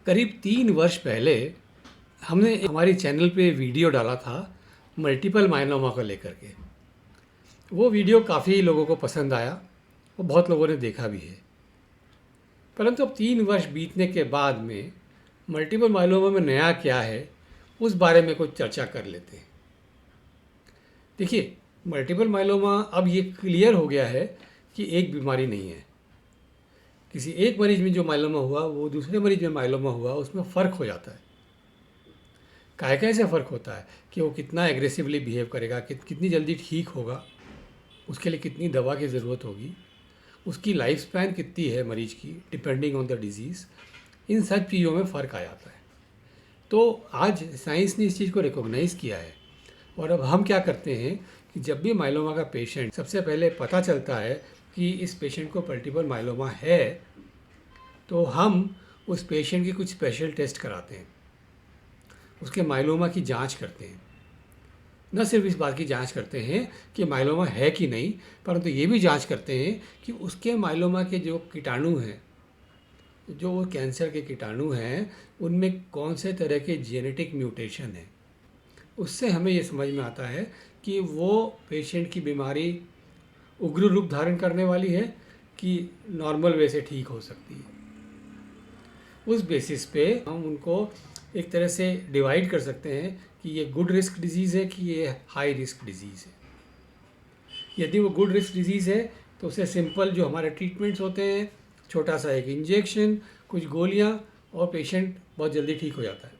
करीब 3 वर्ष पहले हमने हमारी चैनल पे वीडियो डाला था मल्टीपल मायलोमा को लेकर के। वो वीडियो काफ़ी लोगों को पसंद आया और बहुत लोगों ने देखा भी है। परंतु अब 3 वर्ष बीतने के बाद में मल्टीपल मायलोमा में नया क्या है, उस बारे में कुछ चर्चा कर लेते हैं। देखिए, मल्टीपल मायलोमा अब ये क्लियर हो गया है कि एक बीमारी नहीं है। किसी एक मरीज में जो मायलोमा हुआ वो दूसरे मरीज में मायलोमा हुआ, उसमें फ़र्क हो जाता है। कैसे फ़र्क होता है कि वो कितना एग्रेसिवली बिहेव करेगा, कितनी जल्दी ठीक होगा, उसके लिए कितनी दवा की ज़रूरत होगी, उसकी लाइफ स्पैन कितनी है मरीज की, डिपेंडिंग ऑन द डिज़ीज़। इन सब चीज़ों में फ़र्क आ जाता है। तो आज साइंस ने इस चीज़ को रिकॉग्नाइज़ किया है और अब हम क्या करते हैं कि जब भी मायलोमा का पेशेंट, सबसे पहले पता चलता है कि इस पेशेंट को मल्टीपल मायलोमा है, तो हम उस पेशेंट की कुछ स्पेशल टेस्ट कराते हैं, उसके मायलोमा की जांच करते हैं। न सिर्फ इस बात की जांच करते हैं कि मायलोमा है कि नहीं, परंतु ये भी जांच करते हैं कि उसके मायलोमा के जो कीटाणु हैं, जो कैंसर के कीटाणु हैं, उनमें कौन से तरह के जेनेटिक म्यूटेशन है। उससे हमें ये समझ में आता है कि वो पेशेंट की बीमारी उग्र रूप धारण करने वाली है कि नॉर्मल वे से ठीक हो सकती है। उस बेसिस पे हम उनको एक तरह से डिवाइड कर सकते हैं कि ये गुड रिस्क डिजीज़ है कि ये हाई रिस्क डिजीज़ है। यदि वो गुड रिस्क डिजीज़ है तो उसे सिंपल जो हमारे ट्रीटमेंट्स होते हैं, छोटा सा एक इंजेक्शन, कुछ गोलियां, और पेशेंट बहुत जल्दी ठीक हो जाता है।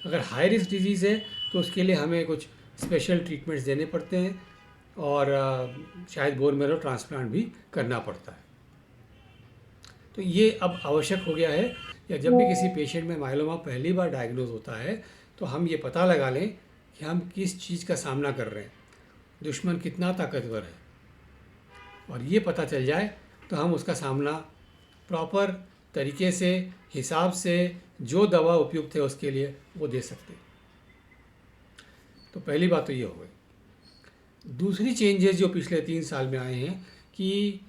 अगर हाई रिस्क डिजीज़ है तो उसके लिए हमें कुछ स्पेशल ट्रीटमेंट्स देने पड़ते हैं और शायद बोन मैरो ट्रांसप्लांट भी करना पड़ता है। तो ये अब आवश्यक हो गया है, या जब भी किसी पेशेंट में मायलोमा पहली बार डायग्नोज होता है तो हम ये पता लगा लें कि हम किस चीज़ का सामना कर रहे हैं, दुश्मन कितना ताकतवर है, और ये पता चल जाए तो हम उसका सामना प्रॉपर तरीके से, हिसाब से, जो दवा उपयुक्त है उसके लिए वो दे सकते हैं। तो पहली बात तो ये हो गई। दूसरी चेंजेस जो पिछले 3 साल में आए हैं कि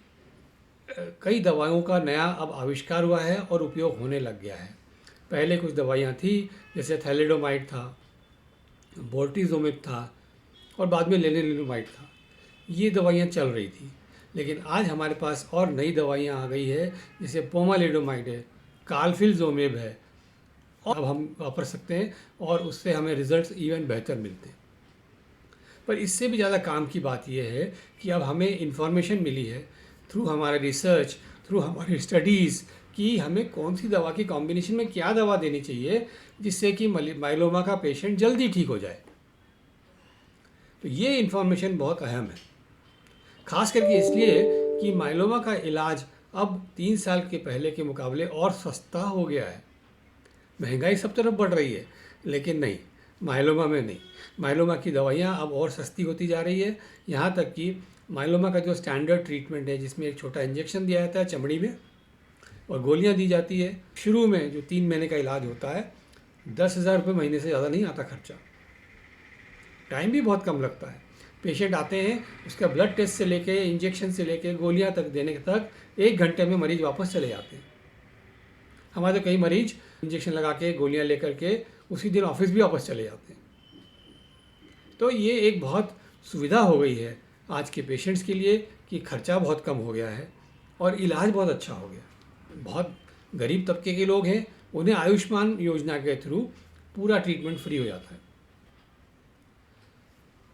कई दवाओं का नया अब आविष्कार हुआ है और उपयोग होने लग गया है। पहले कुछ दवाइयाँ थी, जैसे थैलिडोमाइड था, बोर्टिजोमिब था, और बाद में लेनेलिडोमाइड था। ये दवाइयाँ चल रही थी, लेकिन आज हमारे पास और नई दवाइयाँ आ गई है, जैसे पोमालिडोमाइड है, कार्फिलजोमेब है, और अब हम वापर सकते हैं और उससे हमें रिजल्ट्स इवन बेहतर मिलते हैं। पर इससे भी ज़्यादा काम की बात यह है कि अब हमें इंफॉर्मेशन मिली है थ्रू हमारा रिसर्च, थ्रू हमारी स्टडीज़, कि हमें कौन सी दवा की कॉम्बिनेशन में क्या दवा देनी चाहिए जिससे कि माइलोमा का पेशेंट जल्दी ठीक हो जाए। तो ये इन्फॉर्मेशन बहुत अहम है, खास करके इसलिए कि माइलोमा का इलाज अब 3 साल के पहले के मुकाबले और सस्ता हो गया है। महंगाई सब तरफ बढ़ रही है, लेकिन नहीं, माइलोमा में नहीं। माइलोमा की दवाइयाँ अब और सस्ती होती जा रही है, यहाँ तक कि माइलोमा का जो स्टैंडर्ड ट्रीटमेंट है, जिसमें एक छोटा इंजेक्शन दिया जाता है चमड़ी में और गोलियाँ दी जाती है, शुरू में जो 3 महीने का इलाज होता है, 10,000 रुपये महीने से ज़्यादा नहीं आता खर्चा। टाइम भी बहुत कम लगता है। पेशेंट आते हैं, उसका ब्लड टेस्ट से लेके, इंजेक्शन से लेके, गोलियां तक देने तक 1 घंटे में मरीज वापस चले जाते हैं। हमारे तो कई मरीज इंजेक्शन लगा के, गोलियां लेकर के उसी दिन ऑफिस भी वापस चले जाते हैं। तो ये एक बहुत सुविधा हो गई है आज के पेशेंट्स के लिए कि खर्चा बहुत कम हो गया है और इलाज बहुत अच्छा हो गया। बहुत गरीब तबके के लोग हैं, उन्हें आयुष्मान योजना के थ्रू पूरा ट्रीटमेंट फ्री हो जाता है।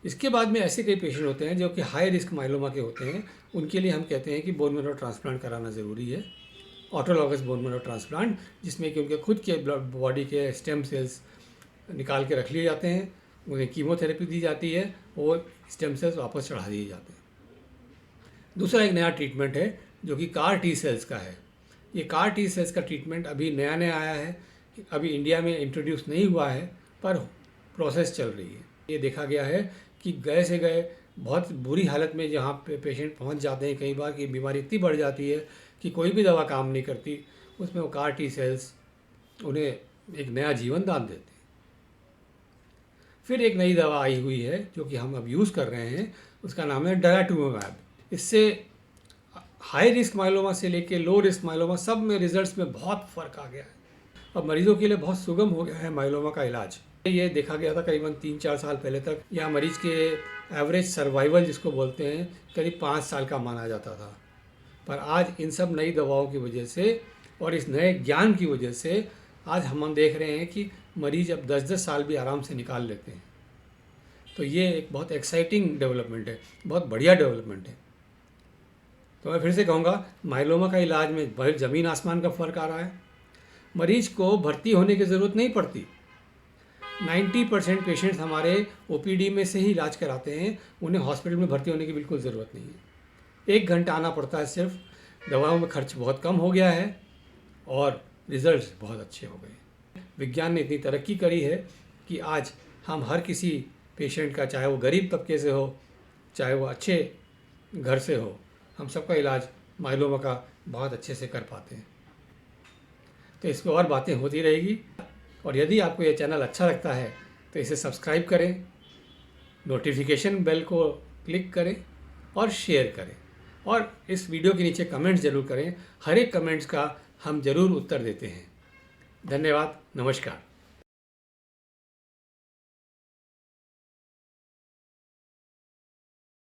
इसके बाद में ऐसे कई पेशेंट होते हैं जो कि हाई रिस्क माइलोमा के होते हैं, उनके लिए हम कहते हैं कि बोन मैरो ट्रांसप्लांट कराना ज़रूरी है। ऑटोलॉगस बोन मैरो ट्रांसप्लांट, जिसमें कि उनके खुद के ब्लड बॉडी के स्टेम सेल्स निकाल के रख लिए जाते हैं, उन्हें कीमोथेरेपी दी जाती है और स्टेम सेल्स वापस चढ़ा दिए जाते हैं। दूसरा एक नया ट्रीटमेंट है जो कि कार टी सेल्स का है। ये कार टी सेल्स का ट्रीटमेंट अभी नया नया आया है, अभी इंडिया में इंट्रोड्यूस नहीं हुआ है, पर प्रोसेस चल रही है। ये देखा गया है कि गए से गए बहुत बुरी हालत में जहाँ पे पेशेंट पहुँच जाते हैं, कई बार की बीमारी इतनी बढ़ जाती है कि कोई भी दवा काम नहीं करती, उसमें वो कार टी सेल्स उन्हें एक नया जीवन दान देते हैं। फिर एक नई दवा आई हुई है जो कि हम अब यूज़ कर रहे हैं, उसका नाम है डराटुमैब। इससे हाई रिस्क माइलोमा से लेके लो रिस्क माइलोमा सब में रिजल्ट्स में बहुत फ़र्क आ गया है। अब मरीजों के लिए बहुत सुगम हो गया है माइलोमा का इलाज। ये देखा गया था करीबन 3-4 साल पहले तक यहाँ मरीज के एवरेज सर्वाइवल जिसको बोलते हैं करीब 5 साल का माना जाता था। पर आज इन सब नई दवाओं की वजह से और इस नए ज्ञान की वजह से आज हम देख रहे हैं कि मरीज अब 10-10 साल भी आराम से निकाल लेते हैं। तो ये एक बहुत एक्साइटिंग डेवलपमेंट है, बहुत बढ़िया डेवलपमेंट है। तो मैं फिर से कहूँगा, माइलोमा का इलाज में बहुत ज़मीन आसमान का फ़र्क आ रहा है। मरीज को भर्ती होने की ज़रूरत नहीं पड़ती। 90% पेशेंट्स हमारे ओपीडी में से ही इलाज कराते हैं, उन्हें हॉस्पिटल में भर्ती होने की बिल्कुल ज़रूरत नहीं है। 1 घंटा आना पड़ता है सिर्फ। दवाओं में खर्च बहुत कम हो गया है और रिजल्ट्स बहुत अच्छे हो गए। विज्ञान ने इतनी तरक्की करी है कि आज हम हर किसी पेशेंट का, चाहे वो गरीब तबके से हो, चाहे वो अच्छे घर से हो, हम सबका इलाज माइलोमा का बहुत अच्छे से कर पाते हैं। तो इस पर और बातें होती रहेगी। और यदि आपको ये चैनल अच्छा लगता है तो इसे सब्सक्राइब करें, नोटिफिकेशन बेल को क्लिक करें और शेयर करें। और इस वीडियो के नीचे कमेंट्स ज़रूर करें। हर एक कमेंट्स का हम ज़रूर उत्तर देते हैं। धन्यवाद, नमस्कार।